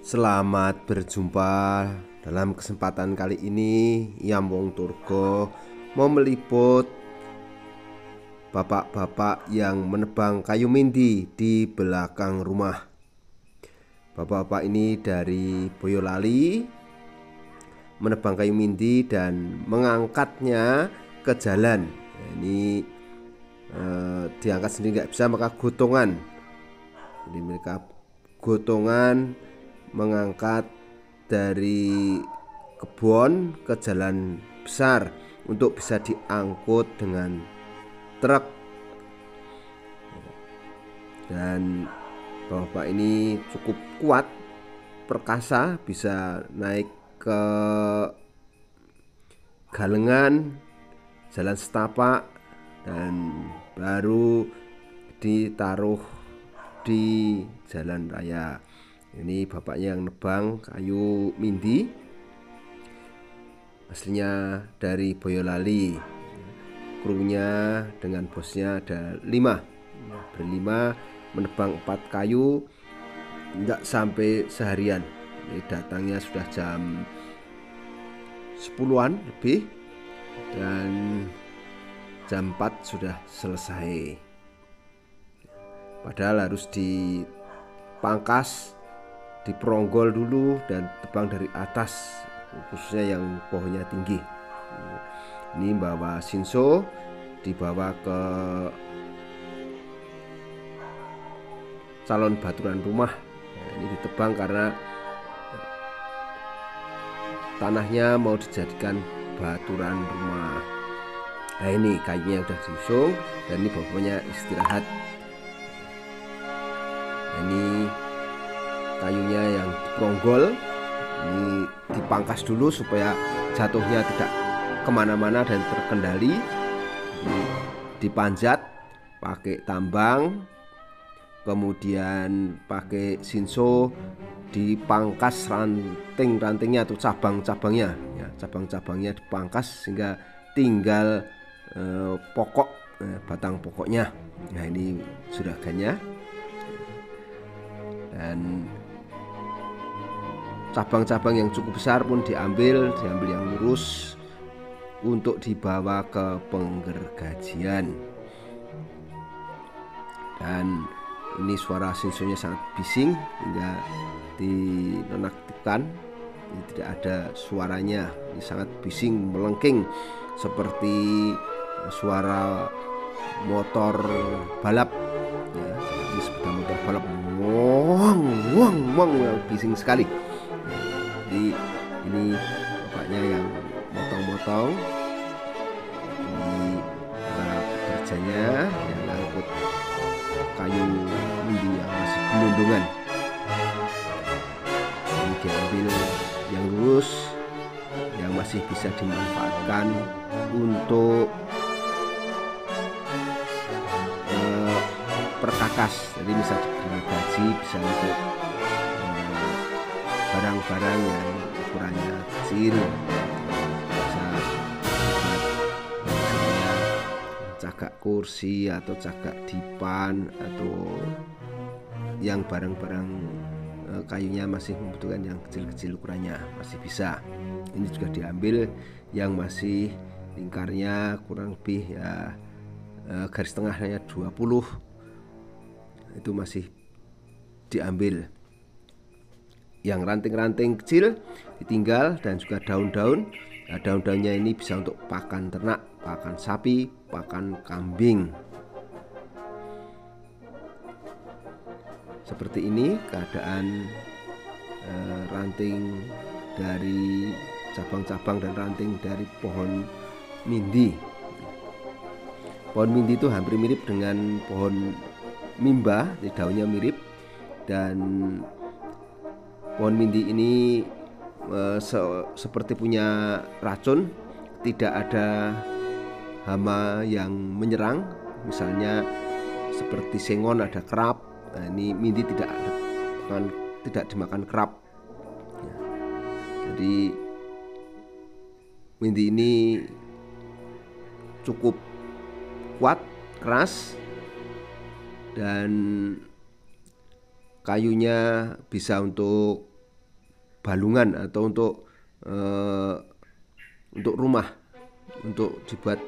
Selamat berjumpa. Dalam kesempatan kali ini Yam Wong Turgo mau meliput bapak-bapak yang menebang kayu mindi di belakang rumah. Bapak-bapak ini dari Boyolali menebang kayu mindi dan mengangkatnya ke jalan. Ini diangkat sendiri nggak bisa, maka gotongan. Jadi mereka gotongan mengangkat dari kebun ke jalan besar untuk bisa diangkut dengan truk. Dan bapak ini cukup kuat, perkasa, bisa naik ke galengan, jalan setapak, dan baru ditaruh di jalan raya. Ini bapaknya yang nebang kayu mindi, aslinya dari Boyolali. Krunya dengan bosnya ada 5, berlima menebang 4 kayu, nggak sampai seharian. Ini datangnya sudah jam 10-an lebih, dan jam 4 sudah selesai. Padahal harus dipangkas, diperonggol dulu dan tebang dari atas, khususnya yang pohonnya tinggi. Ini bawa sinso, dibawa ke calon baturan rumah. Ini ditebang karena tanahnya mau dijadikan baturan rumah. Nah, ini kayunya udah diusung dan ini bapaknya istirahat. Nah, ini kayunya yang diperonggol, ini dipangkas dulu supaya jatuhnya tidak kemana-mana dan terkendali. Ini dipanjat pakai tambang, kemudian pakai sinso, dipangkas ranting-rantingnya atau cabang-cabangnya, ya, cabang-cabangnya dipangkas sehingga tinggal pokok, batang pokoknya. Nah, ini juragannya, dan cabang-cabang yang cukup besar pun diambil yang lurus untuk dibawa ke penggergajian. Dan ini suara sinsonya sangat bising hingga dinonaktifkan. Ini tidak ada suaranya, ini sangat bising, melengking seperti suara motor balap, ya, seperti sepeda motor balap, wong wong wong, bising sekali. Jadi ini bapaknya yang motong-motong, ini para pekerjanya yang ngangkut kayu mindi yang masih gelondongan. Ini diambil yang lurus, yang masih bisa dimanfaatkan untuk perkakas. Jadi bisa digergaji, bisa untuk barang-barang yang ukurannya kecil, bisa misalnya cagak kursi atau cagak dipan, atau yang barang-barang kayunya masih membutuhkan yang kecil-kecil ukurannya, masih bisa. Ini juga diambil yang masih lingkarnya kurang lebih, ya, garis tengahnya 20, itu masih diambil. Yang ranting-ranting kecil ditinggal, dan juga daun-daun. Nah, daun-daunnya ini bisa untuk pakan ternak, pakan sapi, pakan kambing. Seperti ini keadaan ranting dari cabang-cabang dan ranting dari pohon mindi. Pohon mindi itu hampir mirip dengan pohon mimba, daunnya mirip, dan pohon mindi ini seperti punya racun, tidak ada hama yang menyerang, misalnya seperti sengon ada kerap. Nah, ini mindi tidak dimakan kerap, ya. Jadi mindi ini cukup kuat, keras, dan kayunya bisa untuk balungan atau untuk rumah, untuk dibuat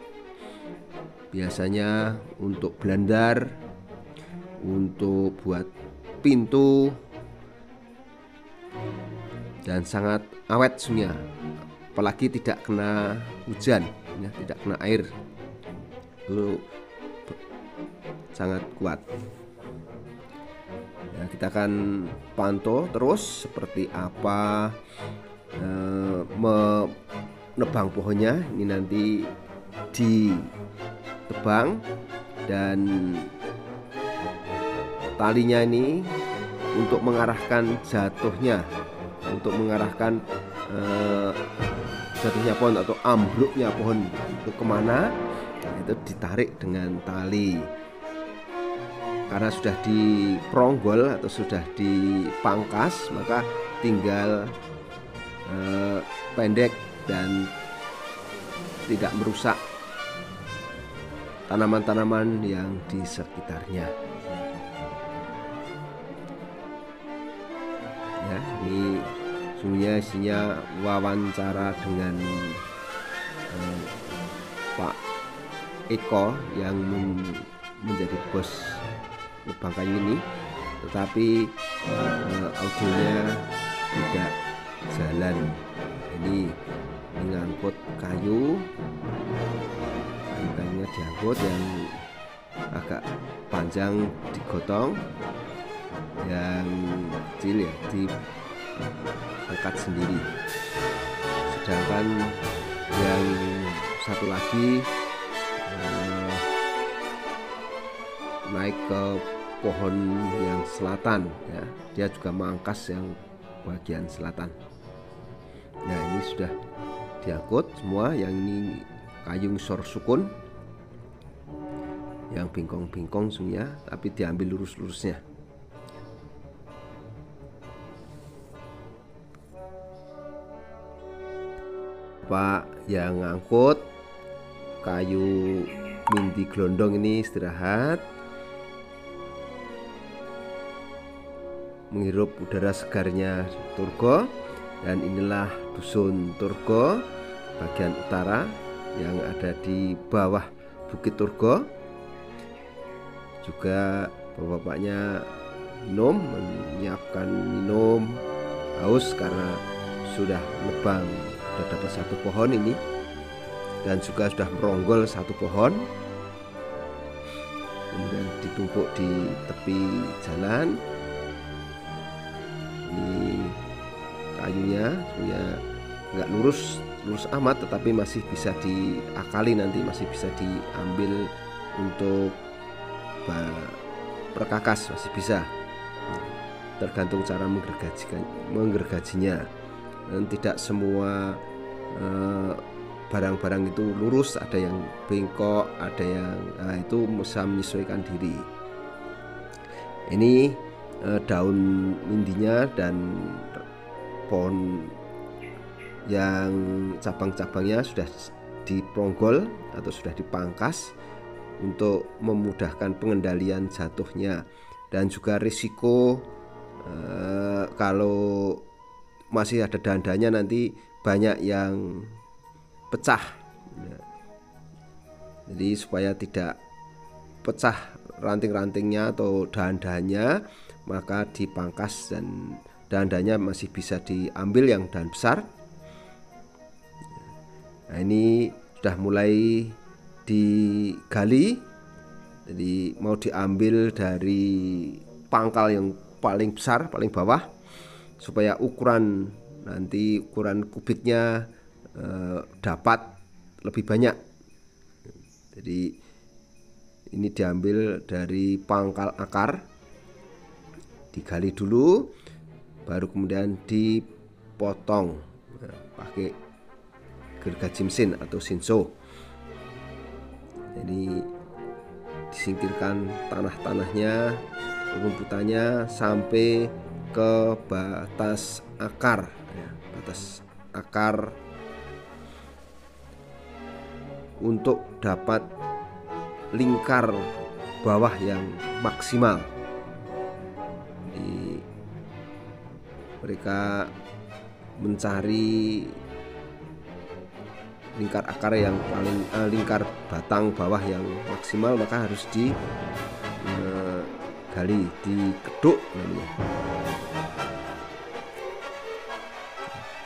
biasanya untuk belandar, untuk buat pintu, dan sangat awet sungnya, apalagi tidak kena hujan ya, tidak kena air, itu sangat kuat ya. Kita akan pantau terus seperti apa menebang pohonnya. Ini nanti ditebang dan talinya ini untuk mengarahkan jatuhnya, untuk mengarahkan jatuhnya pohon atau ambruknya pohon itu kemana, itu ditarik dengan tali. Karena sudah diperonggol atau sudah dipangkas, maka tinggal pendek dan tidak merusak tanaman-tanaman yang di sekitarnya. Ya, ini sebenarnya isinya wawancara dengan Pak Eko yang menjadi bos lubang kayu ini, tetapi audionya tidak jalan. Ini mengangkut kayunya diangkut, yang agak panjang digotong, yang kecil ya diangkat sendiri. Sedangkan yang satu lagi naik ke pohon yang selatan ya, dia juga mangkas yang bagian selatan. Nah, ini sudah diangkut semua. Yang ini kayu ngisor sukun, yang bingkong-bingkong semuanya, tapi diambil lurus-lurusnya. Pak yang ngangkut kayu mindi gelondong ini istirahat, menghirup udara segarnya Turgo. Dan inilah dusun Turgo bagian utara yang ada di bawah Bukit Turgo. Juga bapak-bapaknya menyiapkan minum, haus karena sudah nebang, sudah dapat satu pohon ini, dan juga sudah meronggol satu pohon, kemudian ditumpuk di tepi jalan. Ini kayunya nggak lurus amat, tetapi masih bisa diakali, nanti masih bisa diambil untuk perkakas, masih bisa, tergantung cara menggergajinya. Dan tidak semua barang-barang itu lurus, ada yang bengkok, ada yang itu bisa menyesuaikan diri. Ini daun mindinya dan pohon yang cabang-cabangnya sudah diperonggol atau sudah dipangkas untuk memudahkan pengendalian jatuhnya, dan juga risiko kalau masih ada dahan-dahannya nanti banyak yang pecah. Jadi supaya tidak pecah ranting-rantingnya atau dahan-dahannya, maka dipangkas, dan dahan-dahannya masih bisa diambil yang dahan besar. Nah, ini sudah mulai digali, jadi mau diambil dari pangkal yang paling besar, paling bawah, supaya ukuran kubiknya dapat lebih banyak. Jadi ini diambil dari pangkal akar, digali dulu, baru kemudian dipotong pakai gergaji mesin atau sinso. Jadi disingkirkan tanah-tanahnya, rumputannya sampai ke batas akar ya, batas akar, untuk dapat lingkar bawah yang maksimal. Jadi mereka mencari lingkar akar yang paling lingkar batang bawah yang maksimal, maka harus digali, dikeduk namanya.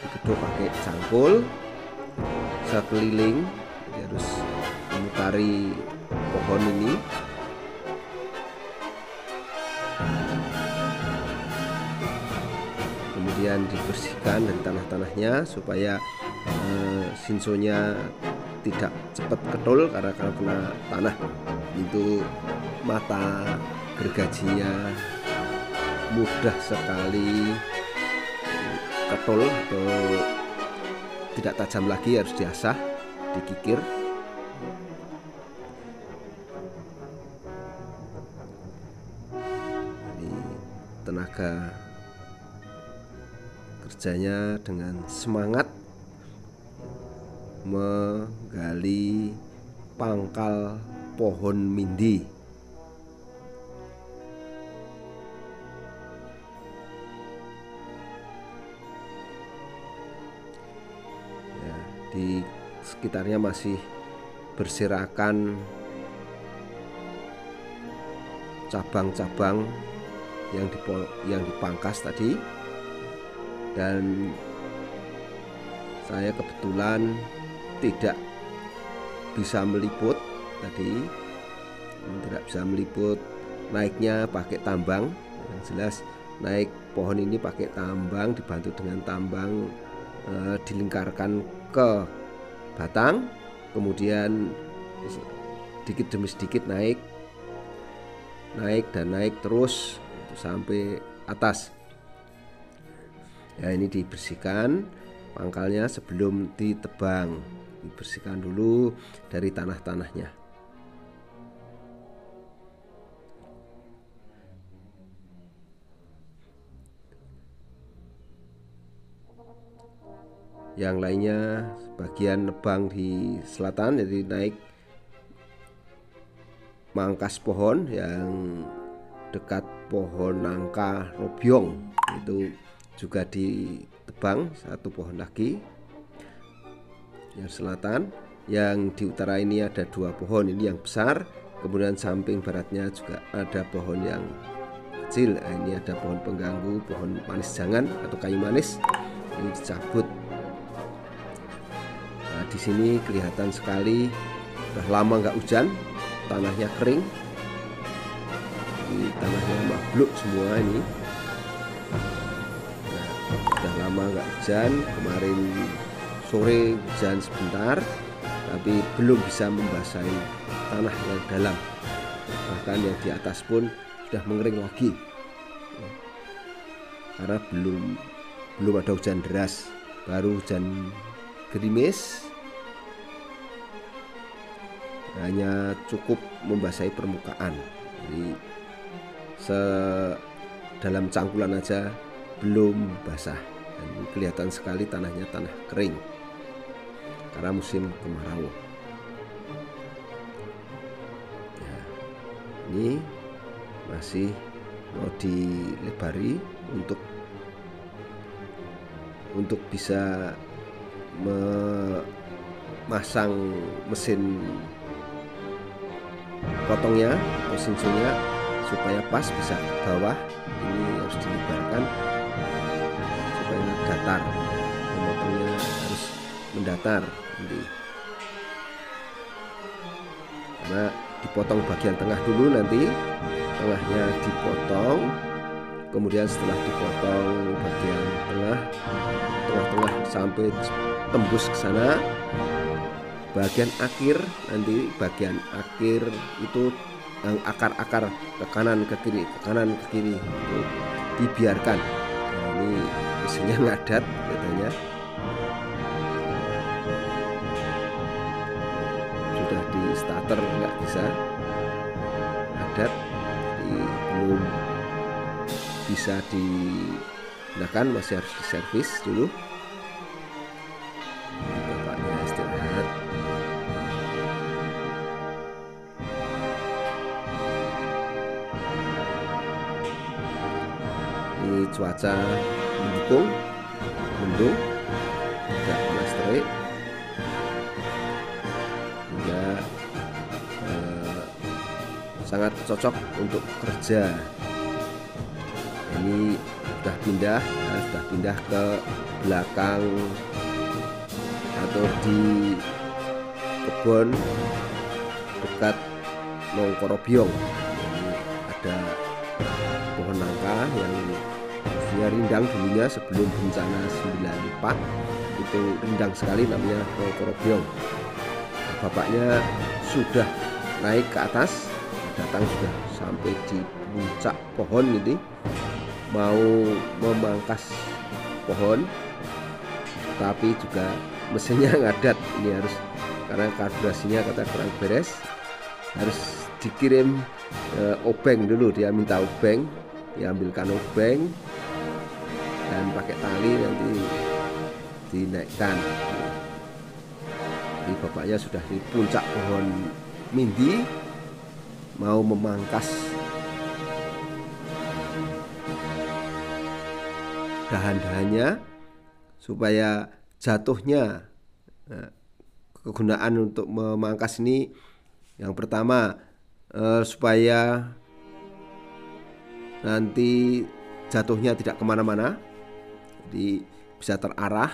Dikeduk pakai cangkul sekeliling, jadi harus memutari pohon ini. Kemudian dibersihkan dari tanah-tanahnya supaya sinsonya tidak cepat ketul, karena kalau kena tanah itu mata gergajinya mudah sekali ketul atau tidak tajam lagi, harus diasah, dikikir. Ini tenaga kerjanya dengan semangat menggali pangkal pohon mindi. Ya, di sekitarnya masih berserakan cabang-cabang yang dipangkas tadi. Dan saya kebetulan tidak bisa meliput tadi, tidak bisa meliput naiknya pakai tambang. Yang jelas naik pohon ini pakai tambang, dibantu dengan tambang, dilingkarkan ke batang, kemudian sedikit demi sedikit naik dan naik terus sampai atas. Ya, ini dibersihkan pangkalnya sebelum ditebang, dibersihkan dulu dari tanah-tanahnya. Yang lainnya bagian nebang di selatan, jadi naik mangkas pohon yang dekat pohon nangka robyong, itu juga ditebang satu pohon lagi. Yang selatan, yang di utara ini ada 2 pohon, ini yang besar, kemudian samping baratnya juga ada pohon yang kecil. Nah, ini ada pohon pengganggu, pohon manis jangan atau kayu manis, ini dicabut. Nah, di sini kelihatan sekali udah lama nggak hujan, tanahnya kering, ini tanahnya mabluk semua ini. Sudah lama nggak hujan, kemarin sore hujan sebentar, tapi belum bisa membasahi tanah yang dalam, bahkan yang di atas pun sudah mengering lagi, karena belum ada hujan deras, baru hujan gerimis, hanya cukup membasahi permukaan. Jadi dalam cangkulan aja belum basah, dan kelihatan sekali tanahnya tanah kering karena musim kemarau. Ya, ini masih mau dilebari untuk bisa memasang mesin potongnya, mesin sinsonya supaya pas bisa ke bawah. Ini harus dilebarkan supaya datar, memotongnya harus mendatar nanti, karena dipotong bagian tengah dulu, nanti tengahnya dipotong, kemudian setelah dipotong bagian tengah sampai tembus ke sana, bagian akhir nanti, bagian akhir itu yang akar-akar ke kanan ke kiri itu dibiarkan. Nah, ini mesinnya ngadat katanya, sudah di starter nggak bisa ngadat, jadi belum bisa digunakan, masih harus diservis dulu. Bapaknya istirahat. Ini cuaca mendukung, mendung, tidak panas terik, hingga sangat cocok untuk kerja. Ini sudah pindah ke belakang atau di kebun dekat Nongkorobyong. Ini ada pohon nangka yang rindang dulunya sebelum bencana 94. Itu rindang sekali, namanya Nongkorobyong. Bapaknya sudah naik ke atas, datang sudah sampai di puncak pohon ini, mau memangkas pohon, tapi juga mesinnya ngadat. Ini harus, karena karburasinya kata kurang beres, harus dikirim obeng dulu. Dia minta obeng, diambilkan obeng dan pakai tali nanti dinaikkan. Jadi bapaknya sudah di puncak pohon mindi, mau memangkas dahan-dahannya supaya jatuhnya. Kegunaan untuk memangkas ini yang pertama, supaya nanti jatuhnya tidak kemana-mana, jadi bisa terarah,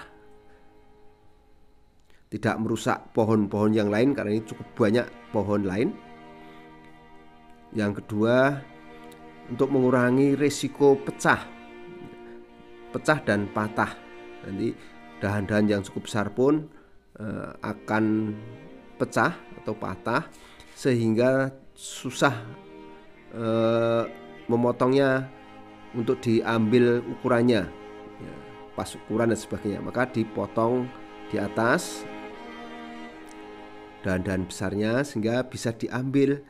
tidak merusak pohon-pohon yang lain, karena ini cukup banyak pohon lain. Yang kedua, untuk mengurangi risiko pecah dan patah. Nanti dahan-dahan yang cukup besar pun akan pecah atau patah, sehingga susah memotongnya untuk diambil ukurannya, pas ukuran dan sebagainya. Maka dipotong di atas dahan-dahan besarnya sehingga bisa diambil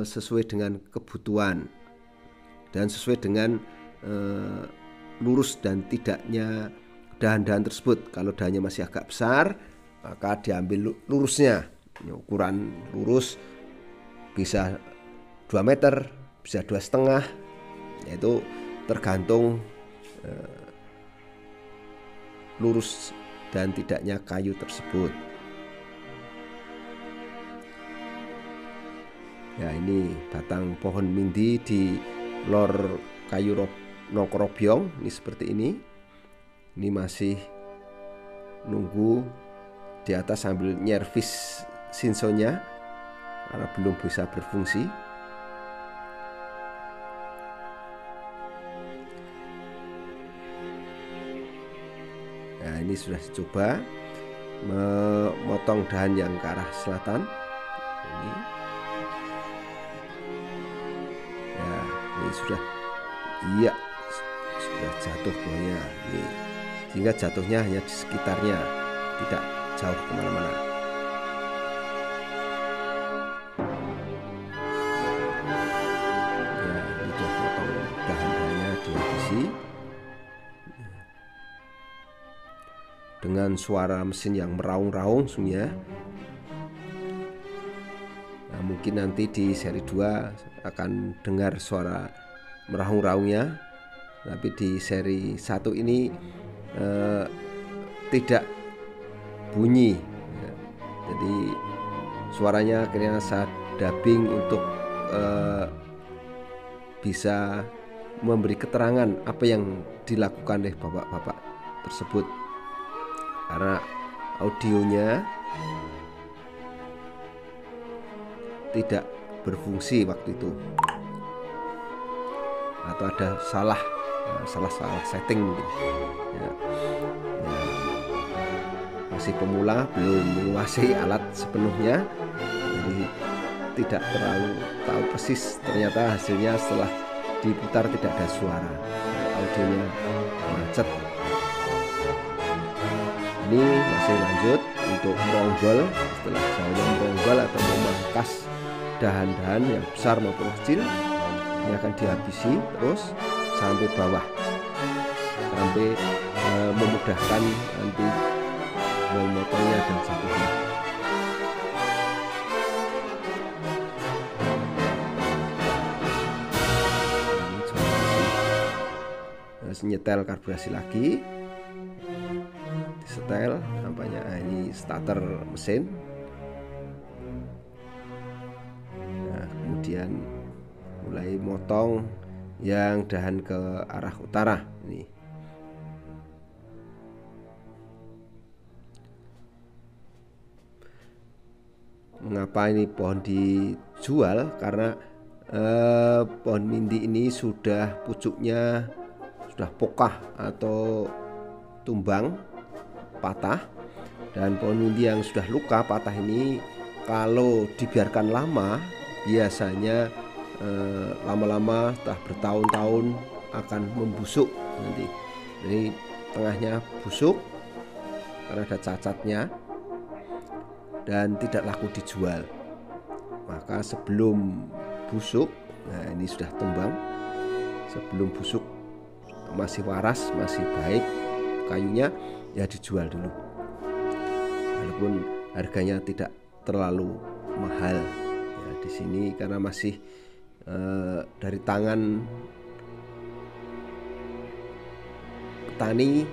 sesuai dengan kebutuhan dan sesuai dengan lurus dan tidaknya dahan-dahan tersebut. Kalau dahannya masih agak besar, maka diambil lurusnya. Ukuran lurus bisa 2 meter, bisa 2,5, yaitu tergantung lurus dan tidaknya kayu tersebut. Ya, ini batang pohon mindi di lor kayu Nongkorobyong. Ini seperti ini. Ini masih nunggu di atas sambil nyervis sinsonya karena belum bisa berfungsi. Nah, ini sudah dicoba memotong dahan yang ke arah selatan. Ini. Ya, ini sudah, iya, sudah jatuh buahnya. Ini, sehingga jatuhnya hanya di sekitarnya, tidak jauh kemana-mana. Ya, ini sudah potong dahan-dahannya dihabisi. Dengan suara mesin yang meraung-raung semuanya. Nah, mungkin nanti di seri 2 akan dengar suara meraung-raungnya, tapi di seri 1 ini tidak bunyi. Jadi suaranya akhirnya saya dubbing untuk bisa memberi keterangan apa yang dilakukan oleh bapak-bapak tersebut, karena audionya tidak berfungsi waktu itu, atau ada salah setting mungkin. Ya, masih pemula, belum menguasai alat sepenuhnya, jadi tidak terlalu tahu persis. Ternyata hasilnya setelah diputar tidak ada suara, audionya macet. Ini masih lanjut untuk meronggol. Setelah saya meronggol atau memangkas dahan-dahan yang besar maupun kecil, ini akan dihabisi terus sampai bawah, sampai memudahkan nanti memotongnya dan satunya. Ini nyetel karburasi lagi. setel nampaknya. Ini starter mesin. Nah, kemudian mulai motong yang dahan ke arah utara ini. Mengapa ini pohon dijual? Karena pohon mindi ini sudah pucuknya sudah pokah atau tumbang, patah. Dan pohon mindi yang sudah luka patah ini kalau dibiarkan lama, biasanya lama-lama setelah bertahun-tahun akan membusuk nanti. Jadi tengahnya busuk karena ada cacatnya dan tidak laku dijual. Maka sebelum busuk, nah ini sudah tumbang, sebelum busuk masih waras, masih baik kayunya, ya dijual dulu. Walaupun harganya tidak terlalu mahal ya di sini karena masih dari tangan petani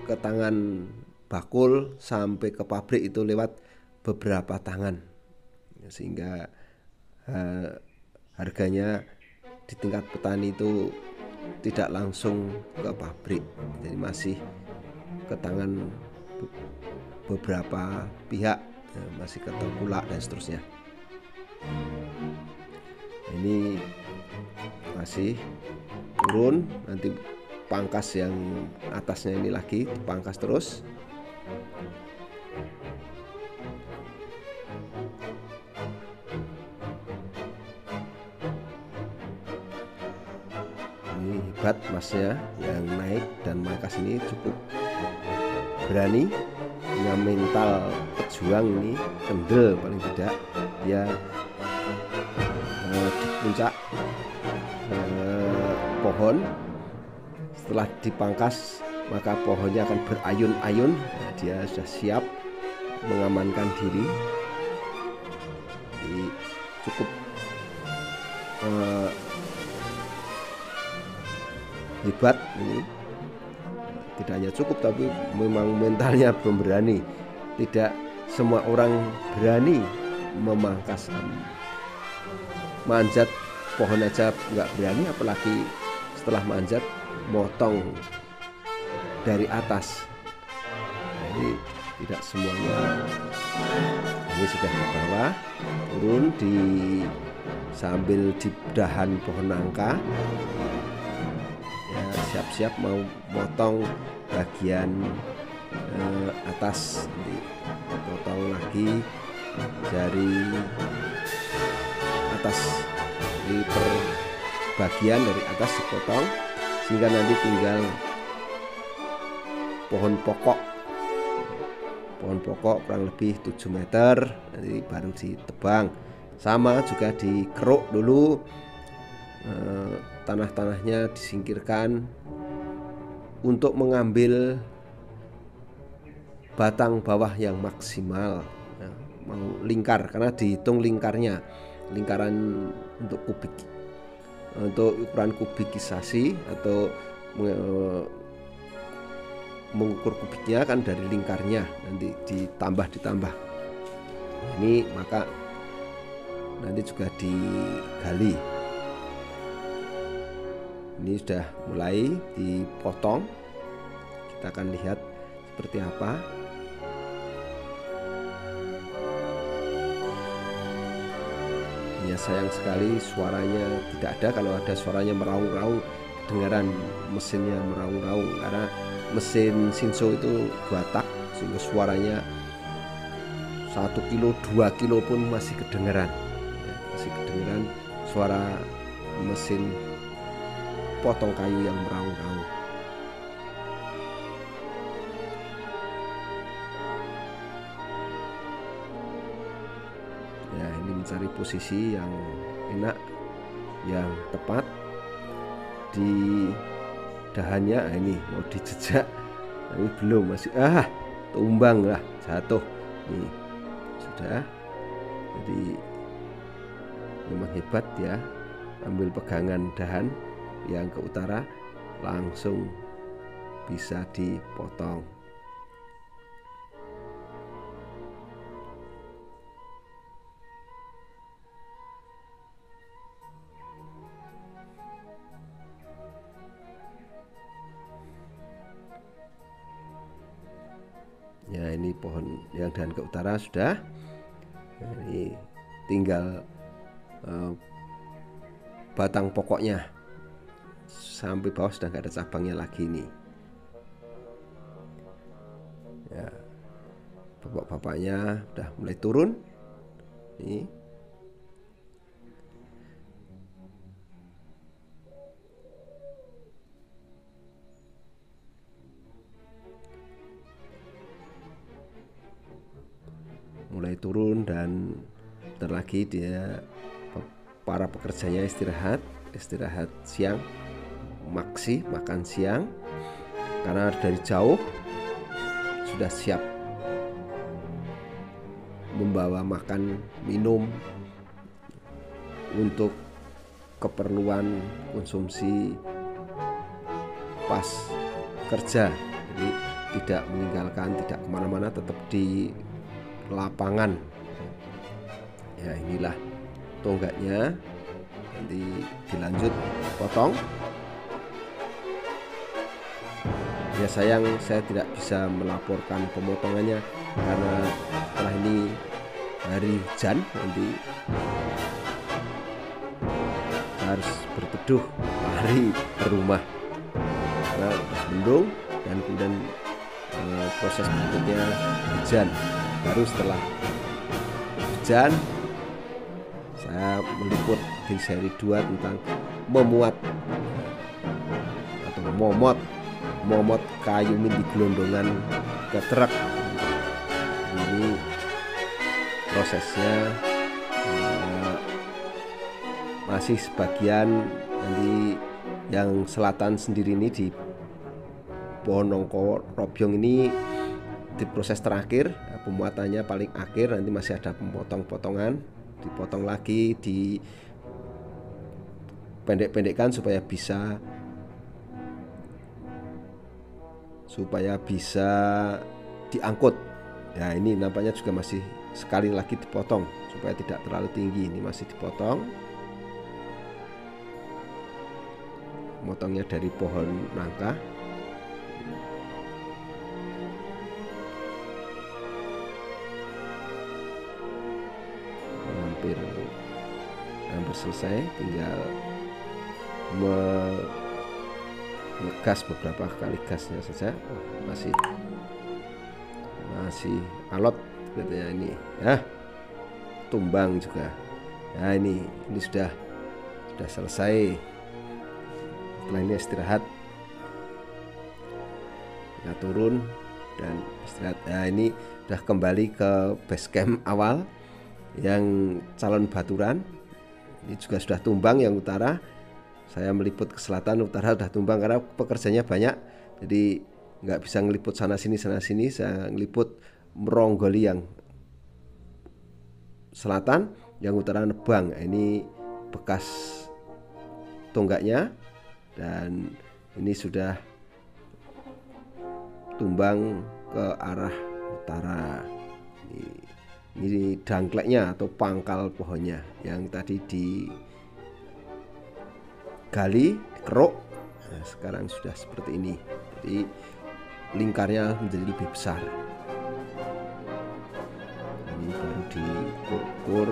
ke tangan bakul sampai ke pabrik itu lewat beberapa tangan, sehingga harganya di tingkat petani itu tidak langsung ke pabrik, jadi masih ke tangan beberapa pihak, masih ke tengkulak dan seterusnya. Ini masih turun, nanti pangkas yang atasnya ini lagi dipangkas terus. Ini hebat masnya yang naik dan mangkas ini cukup berani, punya mental pejuang ini, kendel paling tidak. Dia di puncak pohon, setelah dipangkas maka pohonnya akan berayun-ayun. Nah, dia sudah siap mengamankan diri. Jadi cukup hebat ini. Tidak hanya cukup, tapi memang mentalnya pemberani. Tidak semua orang berani memangkas, manjat pohon aja nggak berani, apalagi setelah manjat motong dari atas. Jadi tidak semuanya. Ini sudah di bawah, turun di sambil di dahan pohon nangka. Ya, siap-siap mau motong bagian atas, potong lagi dari atas, di per bagian dari atas dipotong, sehingga nanti tinggal pohon pokok kurang lebih 7 meter, nanti baru ditebang. Sama juga dikeruk dulu, tanah-tanahnya disingkirkan untuk mengambil batang bawah yang maksimal. Nah, mau lingkar karena dihitung lingkaran untuk kubik, untuk ukuran kubikisasi atau mengukur kubiknya kan dari lingkarnya, nanti ditambah. Ini maka nanti juga digali. Ini sudah mulai dipotong, kita akan lihat seperti apa. Ya, sayang sekali suaranya tidak ada. Kalau ada suaranya meraung-raung, kedengaran mesinnya meraung-raung, karena mesin Shinso itu 2 tak, sehingga suaranya 1 kilo 2 kilo pun masih kedengaran, masih kedengaran suara mesin potong kayu yang meraung-raung. Ya, ini mencari posisi yang enak, yang tepat di dahannya. Ini mau dijejak tapi belum, masih tumbang lah, jatuh. Ini sudah. Jadi memang hebat ya, ambil pegangan dahan yang ke utara langsung bisa dipotong. Ya, ini pohon yang dan ke utara sudah. Ini tinggal batang pokoknya, sampai bawah sudah nggak ada cabangnya lagi nih. Ya, bapak-bapaknya udah mulai turun. Nih. Mulai turun dan bentar lagi para pekerjanya istirahat siang, makan siang, karena dari jauh sudah siap membawa makan minum untuk keperluan konsumsi pas kerja. Jadi tidak meninggalkan, tidak kemana-mana, tetap di lapangan. Ya, inilah tonggaknya, nanti dilanjut potong. Ya, sayang saya tidak bisa melaporkan pemotongannya karena setelah ini hari hujan, nanti harus berteduh lari ke rumah karena mendung, dan kemudian proses berikutnya hujan. Baru setelah hujan saya meliput di seri 2 tentang memuat atau momot kayu min di gelondongan ke truk. Ini prosesnya masih sebagian, nanti yang selatan sendiri ini di pohon nongko robyong ini di proses terakhir, pemuatannya paling akhir, nanti masih ada potongan, dipotong lagi, dipendek-pendekkan supaya bisa diangkut. Ya, ini nampaknya juga masih sekali lagi dipotong supaya tidak terlalu tinggi. Ini masih dipotong, motongnya dari pohon nangka. Hampir selesai, tinggal ngegas beberapa kali gasnya saja. Masih alot katanya ini ya, tumbang juga. Ya, ini sudah selesai. Setelah ini istirahat, kita turun dan istirahat. Ya, ini sudah kembali ke base camp awal yang calon Baturan. Ini juga sudah tumbang yang utara. Saya meliput ke selatan, utara sudah tumbang karena pekerjanya banyak, jadi nggak bisa ngeliput sana sini. Saya ngeliput meronggoli yang selatan, yang utara nebang. Ini bekas tonggaknya, dan ini sudah tumbang ke arah utara. Ini dangkleknya atau pangkal pohonnya yang tadi digali, dikeruk. Nah, sekarang sudah seperti ini. Jadi lingkarnya menjadi lebih besar. Ini baru diukur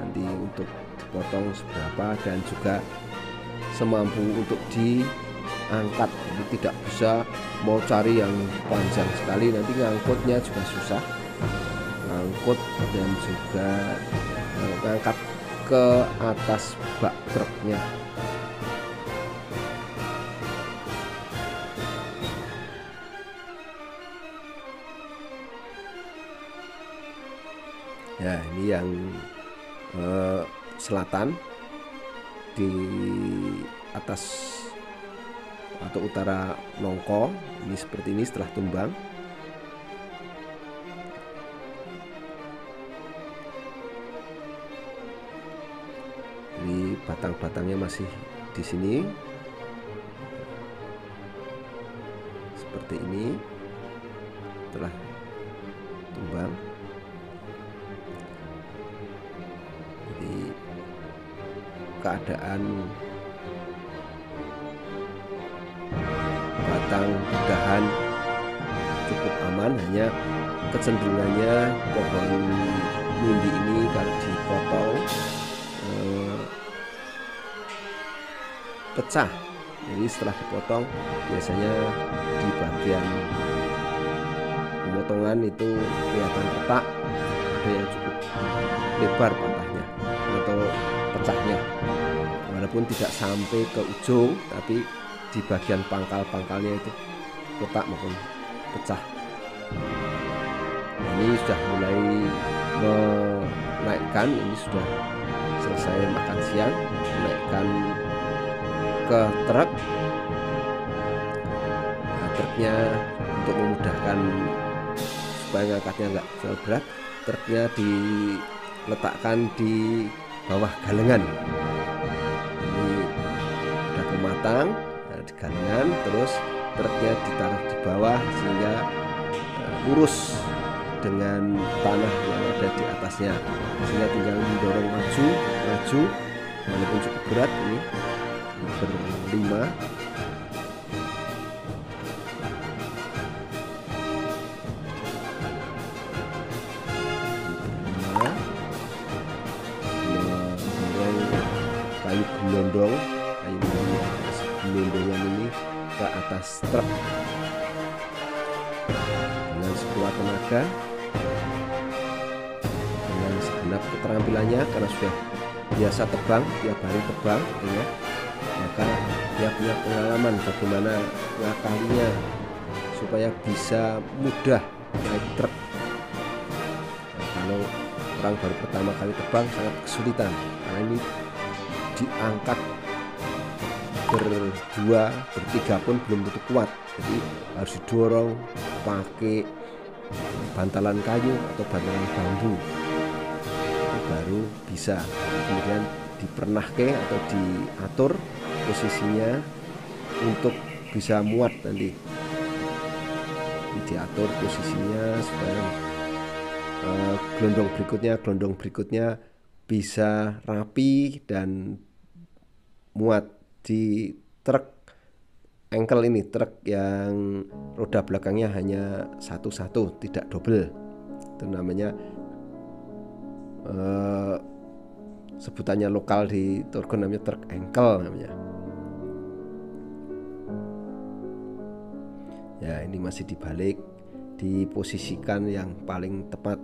nanti untuk dipotong seberapa, dan juga semampu untuk diangkat. Jadi tidak bisa mau cari yang panjang sekali, nanti ngangkutnya juga susah. Angkut dan juga mengangkat ke atas bak truknya. Ya, ini yang selatan di atas atau utara nongko. Ini seperti ini setelah tumbang. Jadi batang-batangnya masih di sini seperti ini setelah tumbang. Jadi keadaan batang dahan cukup aman, hanya kecenderungannya pohon mindi ini kalau dipotong pecah. Jadi setelah dipotong biasanya di bagian pemotongan itu kelihatan retak, ada yang cukup lebar patahnya atau pecahnya, walaupun tidak sampai ke ujung, tapi di bagian pangkal-pangkalnya itu retak maupun pecah. Ini sudah mulai menaikkan, ini sudah selesai makan siang, menaikkan ke truk. Truknya untuk memudahkan supaya ngangkatnya nggak terlalu berat, truknya diletakkan di bawah galengan. Ini udah pematang, di galengan, terus truknya ditaruh di bawah sehingga lurus dengan tanah yang ada di atasnya, sehingga tinggal mendorong maju walaupun cukup berat. Ini berlima. Kayu gelondongan ini ke atas truk dengan sekuat tenaga, dengan segenap keterampilannya, karena sudah biasa tebang, tiap hari tebang ya, maka dia punya pengalaman bagaimana ngakalinya supaya bisa mudah naik truk. Kalau orang baru pertama kali tebang sangat kesulitan, karena ini diangkat berdua, bertiga pun belum tentu kuat, jadi harus didorong pakai bantalan kayu atau bantalan bambu, itu baru bisa. Kemudian dipernahke atau diatur posisinya untuk bisa muat, nanti diatur posisinya supaya gelondong berikutnya bisa rapi dan muat di truk engkel ini, truk yang roda belakangnya hanya satu-satu, tidak double. Itu namanya sebutannya lokal di Torgon namanya truk engkel namanya. Ya, ini masih dibalik, diposisikan yang paling tepat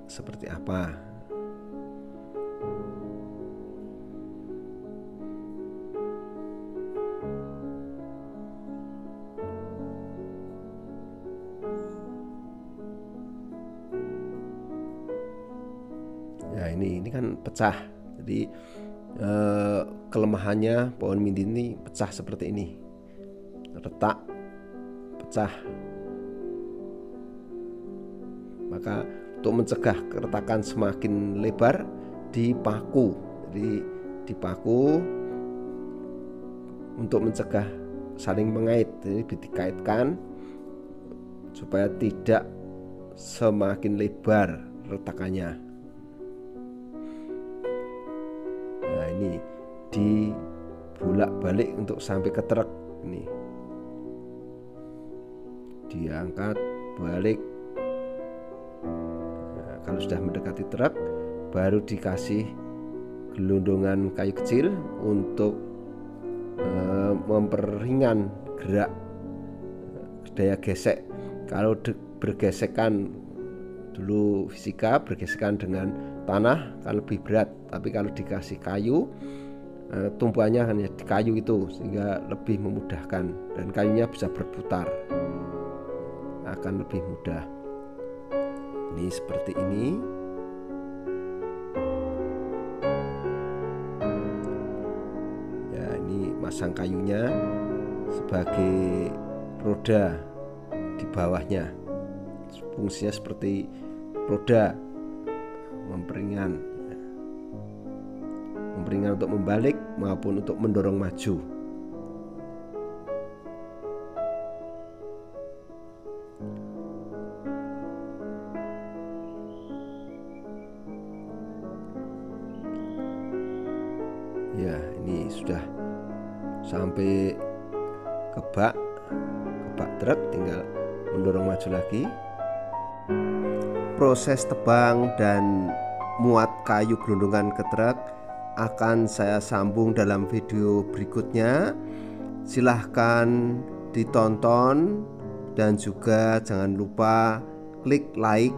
seperti apa. Ya, ini kan pecah. Jadi kelemahannya pohon mindi ini pecah seperti ini, retak, pecah. Maka untuk mencegah keretakan semakin lebar, dipaku. Jadi dipaku untuk mencegah saling mengait, jadi dikaitkan supaya tidak semakin lebar retakannya. Nah, ini dibolak-balik untuk sampai ke truk. Ini diangkat balik. Nah, kalau sudah mendekati truk, baru dikasih gelondongan kayu kecil untuk memperingan gerak daya gesek. Kalau bergesekan dulu fisika, bergesekan dengan tanah kan lebih berat, tapi kalau dikasih kayu, tumpuannya hanya di kayu itu, sehingga lebih memudahkan dan kayunya bisa berputar, akan lebih mudah. Ini seperti ini. Ya, ini masang kayunya sebagai roda di bawahnya, fungsinya seperti roda, memperingan untuk membalik maupun untuk mendorong maju. Ya, ini sudah sampai ke bak truk, tinggal mendorong maju lagi. Proses tebang dan muat kayu gelondongan ke truk akan saya sambung dalam video berikutnya. Silahkan ditonton dan juga jangan lupa klik like,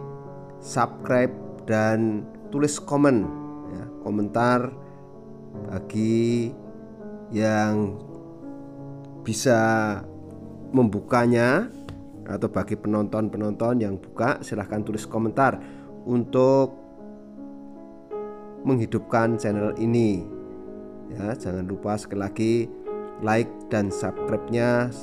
subscribe, dan tulis komen ya, komentar bagi yang bisa membukanya, atau bagi penonton yang buka silahkan tulis komentar untuk menghidupkan channel ini ya. Jangan lupa sekali lagi like dan subscribe-nya.